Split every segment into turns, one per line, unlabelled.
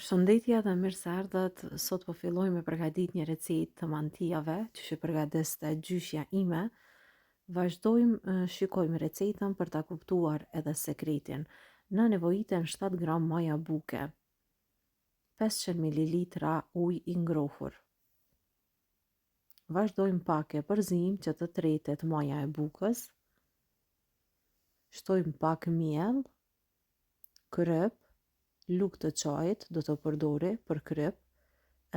Shëndetje dhe mirë se ardhët. Sot po filloj me përgatit një recetë të mantijave që përgatiste gjyshja ime. Vazhdojmë shikojmë recetën për ta kuptuar edhe sekretin. Në nevojiten 7 gram maja buke, 500 ml ujë i ngrohur. Vazhdojmë pak e përzim që të tretet maja e bukës. Shtojmë pak miell, kryp, lugë të çajit do të përdori për kryp,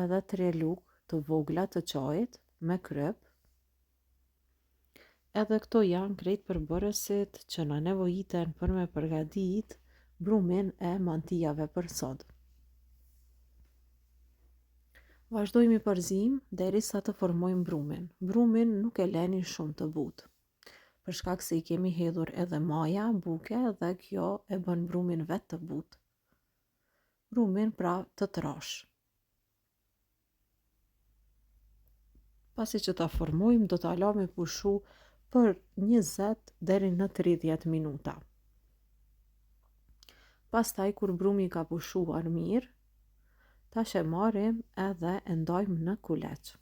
edhe 3 lugë të vogla të çajit me kryp. Edhe këto janë krejt përbërësit që na nevojiten për me përgatit brumin e mantijave për sot. Vazhdojmë i përzim derisa të formojmë brumin. Brumin nuk e leni shumë të butë, për shkak se i kemi hedhur edhe maja buke dhe kjo e bën brumin vetë të butë. Brumin pra të trash. Pasi që ta formojmë, do ta lëmë pushu për 20 deri në 30 minuta. Pastaj kur brumi ka pushuar mirë, tash e marrim edhe e ndajmë në kuleç.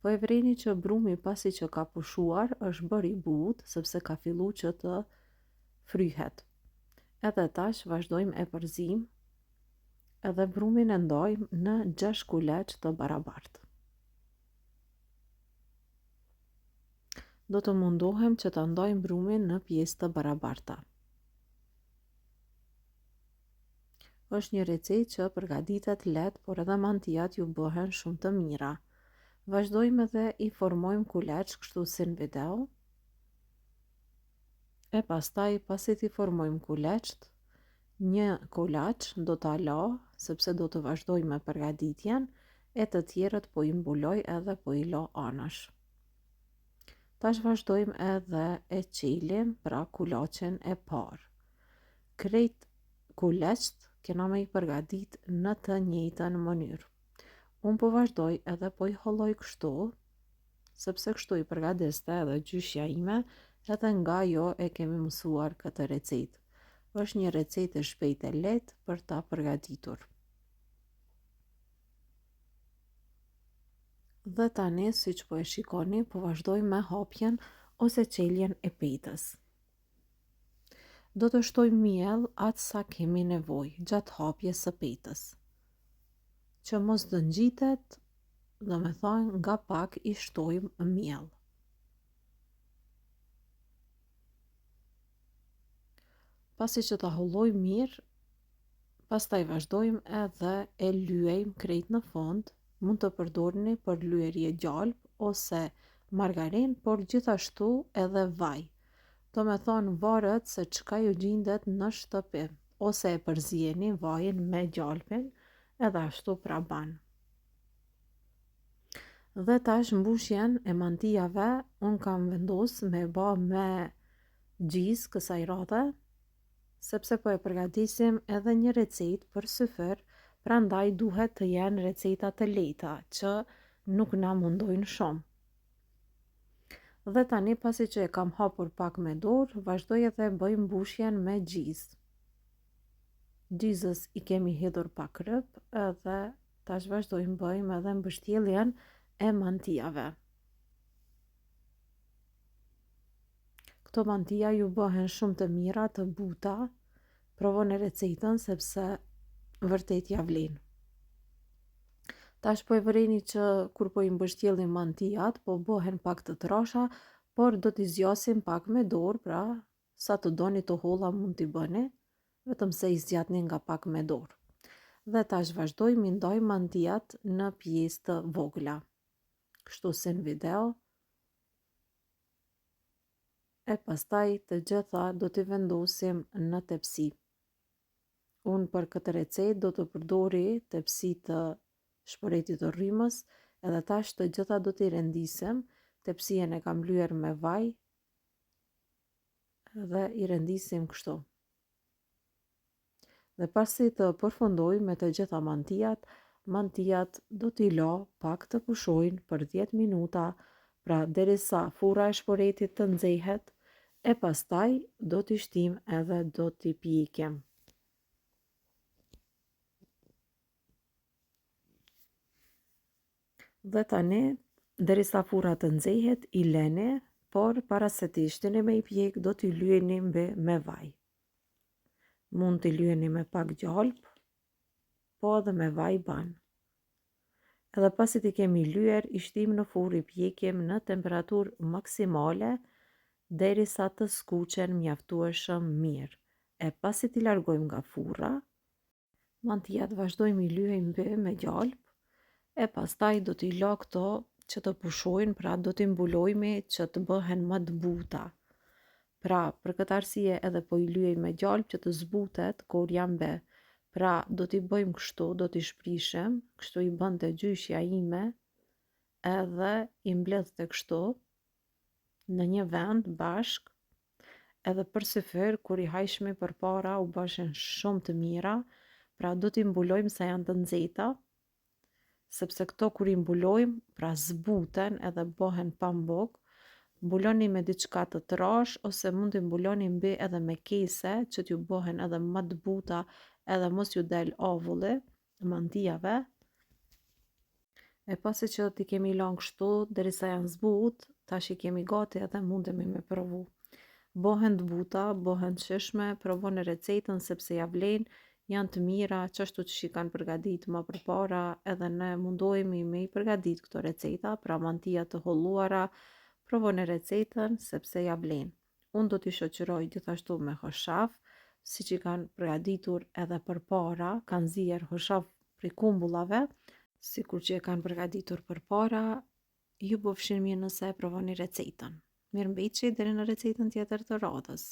Po e vreni që brumi pasi që ka pushuar është bërë i butë, sepse ka fillu që të fryhet. Edhe tash vazhdojmë e përzim, edhe brumin e ndajmë në 6 kuleç të barabartë. Do të mundohem që të ndajmë brumin në pjesë të barabarta. Është një recetë që përgatitet lehtë, por edhe mantijat ju bëhen shumë të mira. Vazhdojmë edhe i formojmë kuleç kështu si në video. E pastaj pasi t'i formojmë kuleçt, një kolaç do ta la, sepse do të vazhdoj me përgatitjen, e të tjerët po i mbuloj edhe po i la anash. Tash vazhdojmë edhe e qelim pra kulaçin e parë. Krejt kuleçt kena me i përgatit në të njëjtën mënyrë. Unë po vazhdoj edhe po i holloj kështu, sepse kështu i përgatiste edhe gjyshja ime, edhe nga jo e kemi mësuar këtë recetë. Është një recetë e shpejtë e lehtë për ta përgatitur. Dhe tani, siç po e shikoni, po vazhdoj me hapjen ose qeljen e petës. Do të shtojmë miell atë sa kemi nevojë gjatë hapjes së petës. Që mos të ngjitet, do me thonë nga pak i shtojmë miell. Pasi që ta holloj mirë, pastaj vazhdojmë edhe e lyejmë krejt në fund. Mund të përdorni për lyerje gjalp ose margarin, por gjithashtu edhe vaj. Do me thonë varet se çka ju gjendet në shtëpi, ose e përzjeni vajin me gjalpin, edhe ashtu pra ban. Dhe tash mbushjen e mantijave unë kam vendos me ba me gjizë kësaj radhe, sepse po e përgatisim edhe një recetë për syfër, prandaj duhet të jenë receta të lehta që nuk na mundojnë shumë. Dhe tani pasi që e kam hapur pak me dorë, vazhdoj edhe bëj mbushjen me gjizë. Gjizës i kemi hedhur pak kryp, edhe tash vazhdojmë bëjmë edhe mbështjelljen e mantijave. Këto mantija ju bëhen shumë të mira, të buta. Provoni recetën sepse vërtet ja vlen. Tash po e vëreni që kur po i mbështjellim mantijat, po bëhen pak të trasha, por do t'i zgjasim pak me dorë, pra sa të doni të holla mund t'i bëni, vetëm se i zgjatni nga pak me dorë. Dhe tash vazhdojmë i ndaj mantijat në pjesë të vogla. Kështu si në video. E pastaj të gjitha do t'i vendosim në tepsi. Unë për këtë recetë do të përdori tepsi të shporetit të rrymës, edhe tash të gjitha do t'i rendisim. Tepsien e kam lyer me vaj dhe i rendisim kështu. Dhe pasi të përfundoj me të gjitha mantijat do t'i la pak të pushojnë për 10 minuta, pra derisa furra e shporetit të nxehet, e pastaj do t'i shtim edhe do t'i pjekim. Dhe tani, derisa furra të nxehet, i leni, por para se t'i shtini me i pjek, do t'i lyeni me vaj. Mund t'i lyeni me pak gjalp, po edhe me vaj ban. Edhe pasi t'i kemi lyer, i shtim në furrë, i pjekim në temperaturë maksimale, derisa të skuqen mjaftueshëm mirë. E pasi t'i largojmë nga furra, mantijat vazhdojmë i lyejmë me gjalp, e pastaj do t'i la këto që të pushojnë, pra do t'i mbulojmë që të bëhen më të buta. Pra, për këtë arsye edhe po i lyej me gjalp që të zbutet kur jam be. Pra, do t'i bëjmë kështu, do t'i shprishim, kështu i bënte gjyshja ime, edhe i mbledhte kështu në një vend bashk, edhe përsifër kur i hajshmi përpara u bëshin shumë të mira, pra do t'i mbulojmë sa janë të nxehta, sepse këto kur i mbulojmë, pra zbuten edhe bëhen pambuk. Mbuloni me diçka të trash ose mund t'i mbuloni mbi edhe me kese që t'ju bëhen edhe më të buta edhe mos ju del ovulli mantijave. E pasi që t'i kemi lanë kështu derisa janë zbut, tash i kemi gati edhe mundemi me provu. Bëhen të buta, bëhen të shishme, provoni recetën sepse ja vlen, janë të mira, qashtu që i kanë përgadit më përpara, edhe ne mundohemi me i përgadit këto receta, pra mantija të holluara. Provoni recetën sepse ja vlen. Unë do t'i shoqëroj gjithashtu me hoshaf, siç i kanë përgatitur edhe përpara, kanë zier hoshaf prej kumbullave, sikur që e kanë përgatitur përpara. Ju bëfshin mirë nëse e provoni recetën. Mirëmbëjtje deri në recetën tjetër të radhës.